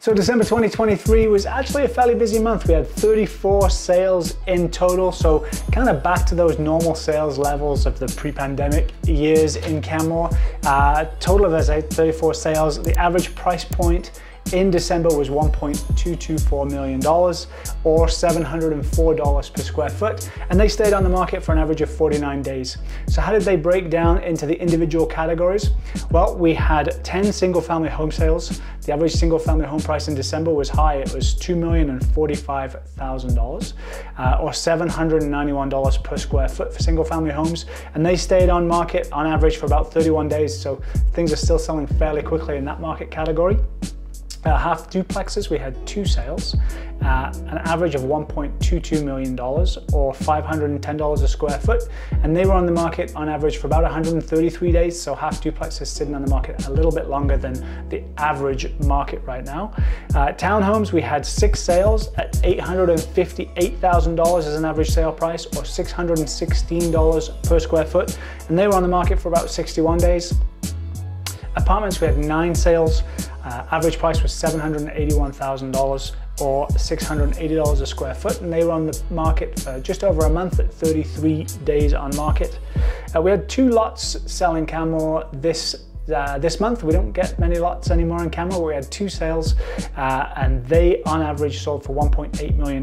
So December 2023 was actually a fairly busy month. We had 34 sales in total, so kind of back to those normal sales levels of the pre-pandemic years in Canmore. Total of, as I said, 34 sales. The average price point in December was $1.224 million, or $704 per square foot, and they stayed on the market for an average of 49 days. So how did they break down into the individual categories? Well, we had 10 single-family home sales. The average single-family home price in December was high. It was $2,045,000, or $791 per square foot for single-family homes, and they stayed on market on average for about 31 days. So things are still selling fairly quickly in that market category. Half duplexes, we had 2 sales, an average of $1.22 million, or $510 a square foot, and they were on the market on average for about 133 days, so half duplexes sitting on the market a little bit longer than the average market right now. Townhomes, we had 6 sales at $858,000 as an average sale price, or $616 per square foot, and they were on the market for about 61 days. Apartments, we had 9 sales. Average price was $781,000, or $680 a square foot, and they were on the market for just over a month at 33 days on market. We had 2 lots selling Canmore this month. We don't get many lots anymore in Canmore. We had 2 sales, and they on average sold for $1.8 million.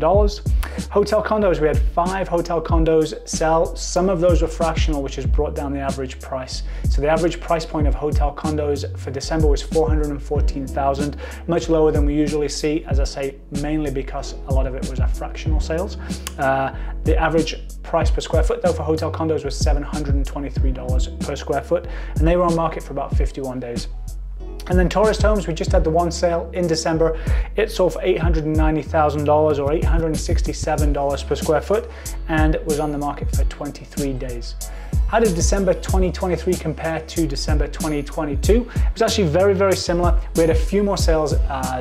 Hotel condos, we had 5 hotel condos sell. Some of those were fractional, which has brought down the average price. So the average price point of hotel condos for December was $414,000, much lower than we usually see, as I say, mainly because a lot of it was a fractional sales. The average price per square foot though for hotel condos was $723 per square foot, and they were on market for about 51 days. And then tourist homes, we just had the 1 sale in December. It sold for $890,000, or $867 per square foot, and it was on the market for 23 days. How did December 2023 compare to December 2022? It was actually very, very similar. We had a few more sales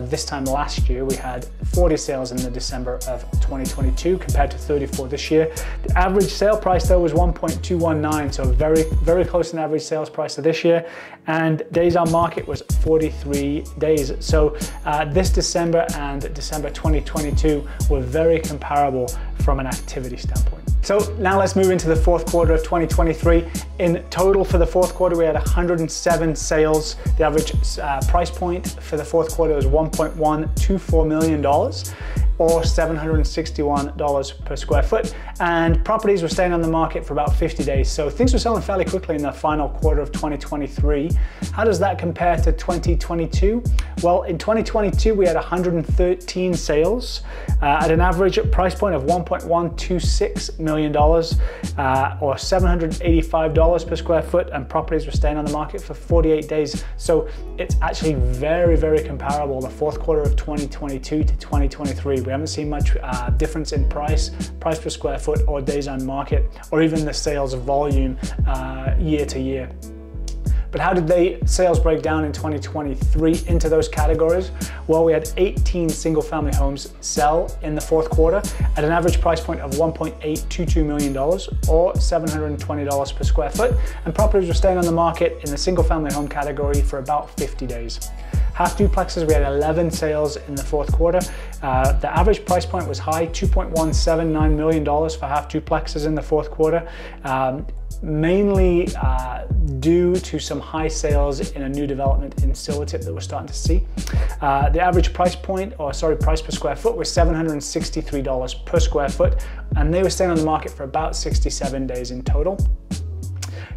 this time last year. We had 40 sales in the December of 2022 compared to 34 this year. The average sale price though was 1.219, so very, very close to an average sales price of this year. And days on market was 43 days. So this December and December 2022 were very comparable from an activity standpoint. So now let's move into the fourth quarter of 2023. In total for the fourth quarter, we had 107 sales. The average price point for the fourth quarter was $1.124 million, or $761 per square foot. And properties were staying on the market for about 50 days. So things were selling fairly quickly in the final quarter of 2023. How does that compare to 2022? Well, in 2022, we had 113 sales at an average price point of $1.126 million, or $785 per square foot, and properties were staying on the market for 48 days. So it's actually very, very comparable, the fourth quarter of 2022 to 2023. We haven't seen much difference in price per square foot, or days on market, or even the sales volume year to year. But how did the sales break down in 2023 into those categories? Well, we had 18 single-family homes sell in the fourth quarter at an average price point of $1.822 million, or $720 per square foot, and properties were staying on the market in the single-family home category for about 50 days. Half duplexes, we had 11 sales in the fourth quarter. The average price point was high, $2.179 million for half duplexes in the fourth quarter. Mainly due to some high sales in a new development in Silvertip that we're starting to see. The average price point, price per square foot was $763 per square foot, and they were staying on the market for about 67 days in total.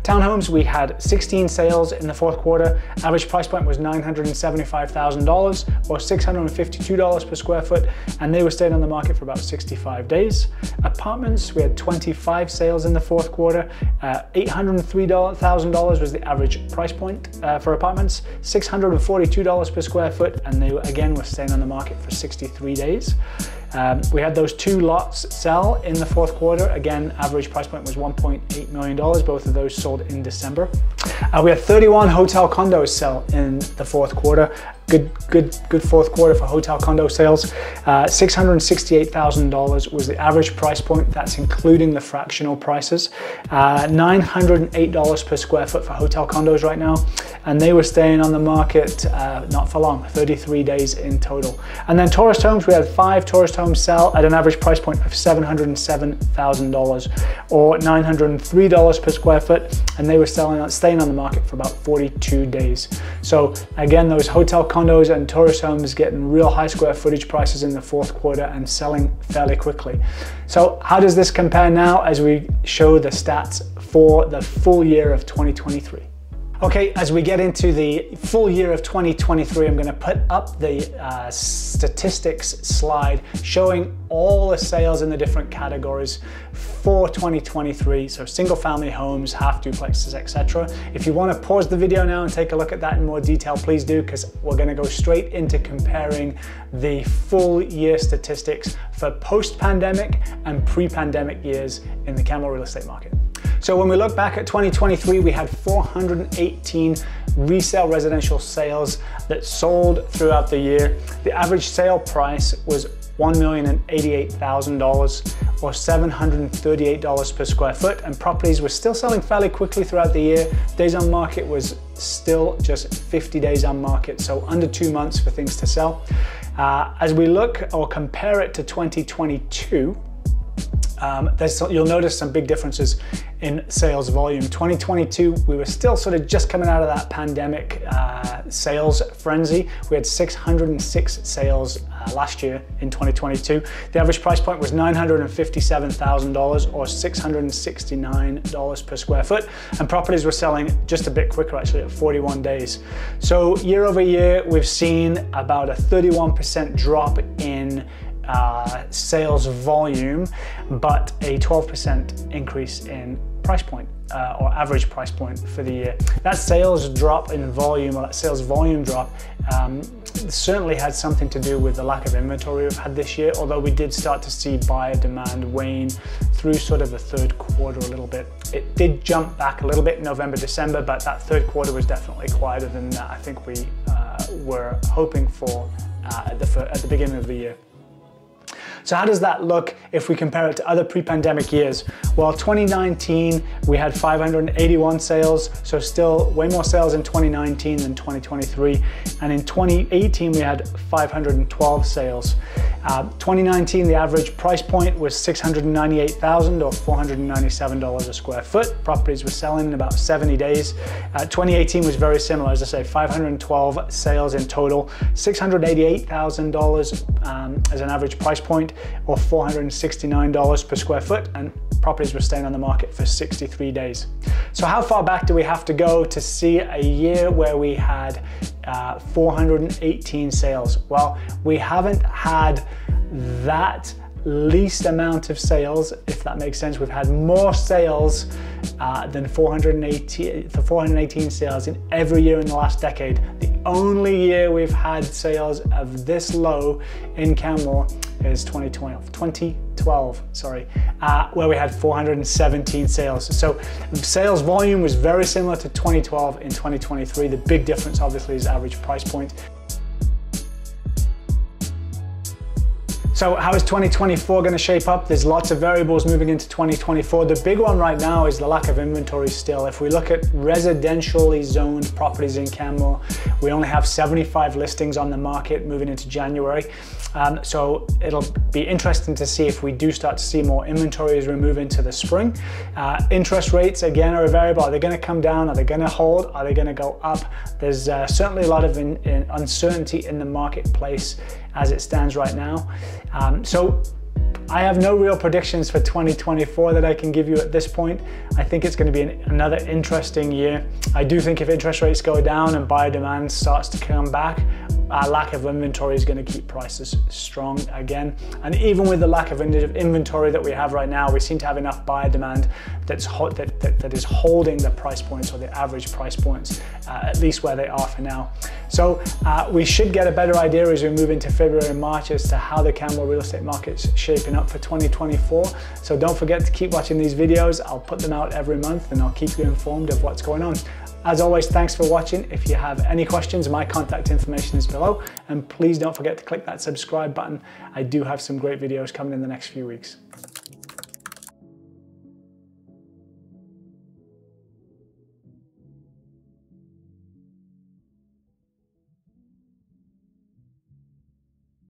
Townhomes, we had 16 sales in the fourth quarter. Average price point was $975,000, or $652 per square foot, and they were staying on the market for about 65 days. Apartments, we had 25 sales in the fourth quarter. $803,000 was the average price point for apartments, $642 per square foot, and they again were staying on the market for 63 days. We had those 2 lots sell in the fourth quarter. Again, average price point was $1.8 million. Both of those sold in December. We had 31 hotel condos sell in the fourth quarter. good fourth quarter for hotel condo sales. $668,000 was the average price point. That's including the fractional prices. $908 per square foot for hotel condos right now. And they were staying on the market not for long, 33 days in total. And then tourist homes, we had 5 tourist homes sell at an average price point of $707,000 or $903 per square foot. And they were staying on the market for about 42 days. So again, those hotel condos and tourist homes getting real high square footage prices in the fourth quarter and selling fairly quickly. So how does this compare now as we show the stats for the full year of 2023? Okay, as we get into the full year of 2023, I'm gonna put up the statistics slide showing all the sales in the different categories for 2023. So single family homes, half duplexes, etc. If you wanna pause the video now and take a look at that in more detail, please do, because we're gonna go straight into comparing the full year statistics for post-pandemic and pre-pandemic years in the Canmore real estate market. So when we look back at 2023, we had 418 resale residential sales that sold throughout the year. The average sale price was $1,088,000 or $738 per square foot, and properties were still selling fairly quickly throughout the year. Days on market was still just 50 days on market, so under 2 months for things to sell. As we look or compare it to 2022, you'll notice some big differences in sales volume. 2022, we were still sort of just coming out of that pandemic sales frenzy. We had 606 sales last year in 2022. The average price point was $957,000 or $669 per square foot, and properties were selling just a bit quicker, actually, at 41 days. So year over year, we've seen about a 31% drop in sales volume, but a 12% increase in price point or average price point for the year. That sales drop in volume, or that sales volume drop, certainly had something to do with the lack of inventory we've had this year, although we did start to see buyer demand wane through sort of the third quarter a little bit. It did jump back a little bit in November, December, but that third quarter was definitely quieter than I think we were hoping for at the beginning of the year. So how does that look if we compare it to other pre-pandemic years? Well, 2019, we had 581 sales, so still way more sales in 2019 than 2023. And in 2018, we had 512 sales. 2019, the average price point was $698,000 or $497 a square foot. Properties were selling in about 70 days. 2018 was very similar, as I say, 512 sales in total, $688,000 as an average price point, or $469 per square foot, and properties were staying on the market for 63 days. So how far back do we have to go to see a year where we had 418 sales? Well, we haven't had that least amount of sales, if that makes sense. We've had more sales than 418 sales in every year in the last decade. The only year we've had sales of this low in Canmore is 2012, where we had 417 sales. So sales volume was very similar to 2012 in 2023. The big difference obviously is average price point. So how is 2024 going to shape up? There's lots of variables moving into 2024. The big one right now is the lack of inventory still. If we look at residentially zoned properties in Canmore, we only have 75 listings on the market moving into January. So it'll be interesting to see if we do start to see more inventory as we move into the spring. Interest rates, again, are a variable. Are they going to come down? Are they going to hold? Are they going to go up? There's certainly a lot of uncertainty in the marketplace as it stands right now. So I have no real predictions for 2024 that I can give you at this point. I think it's going to be another interesting year. I do think if interest rates go down and buyer demand starts to come back, lack of inventory is going to keep prices strong again. And even with the lack of inventory that we have right now, we seem to have enough buyer demand that is holding the price points, or the average price points, at least where they are for now. So we should get a better idea as we move into February and March as to how the Canmore real estate market's shaping up for 2024. So don't forget to keep watching these videos. I'll put them out every month and I'll keep you informed of what's going on. As always, thanks for watching. If you have any questions, my contact information is below, and please don't forget to click that subscribe button. I do have some great videos coming in the next few weeks.